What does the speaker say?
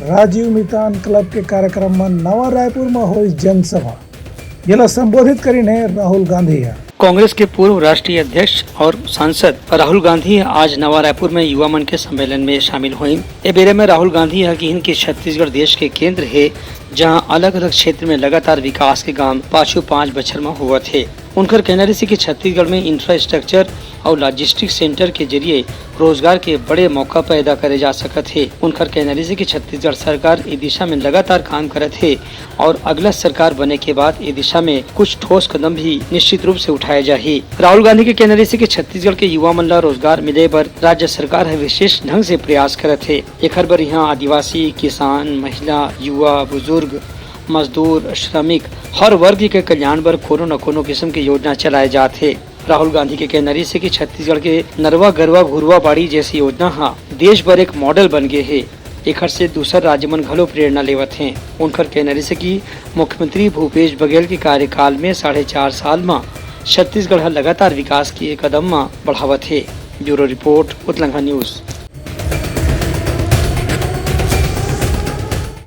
राजीव मितान club के कार्यक्रम में नवा रायपुर में हुई जनसभा जिला संबोधित करीने राहुल गांधी कांग्रेस के पूर्व राष्ट्रीय अध्यक्ष और सांसद राहुल गांधी आज नवा रायपुर में युवा मन के सम्मेलन में शामिल हुए। ए बेरे में राहुल गांधी है कि इनके छत्तीसगढ़ देश के केंद्र है, जहां अलग अलग क्षेत्र में लगातार विकास के काम पाछू 5 बछर में हुआ थे। उनकर कहना रही कि छत्तीसगढ़ में इंफ्रास्ट्रक्चर और लॉजिस्टिक सेंटर के जरिए रोजगार के बड़े मौका पैदा करे जा सकत है। उनकर कहना रही कि छत्तीसगढ़ सरकार इस दिशा में लगातार काम करत है और अगला सरकार बने के बाद इस दिशा में कुछ ठोस कदम भी निश्चित रूप से उठाए जाही। राहुल गांधी के कहना रही कि छत्तीसगढ़ के युवा मन ला रोजगार मिले बर राज्य सरकार है विशेष ढंग से प्रयास करत है। एकर बर यहाँ आदिवासी, किसान, महिला, युवा, बुजुर्ग, मजदूर, श्रमिक हर वर्ग के कल्याण बर कोनो न कोनो किस्म की योजना चलाए जाते। राहुल गांधी के कहना रही कि छत्तीसगढ़ के नरवा गरवा घुरवा बाड़ी जैसी योजना हाँ देश भर एक मॉडल बन गए है। एकर से दूसर राज्य मन घलो प्रेरणा लेवत हैं। उनकर कहना रही कि मुख्यमंत्री भूपेश बघेल के कार्यकाल में 4.5 साल में छत्तीसगढ़ लगातार विकास के कदम में बढ़ावत है। ब्यूरो रिपोर्ट, उत्तलंघा न्यूज।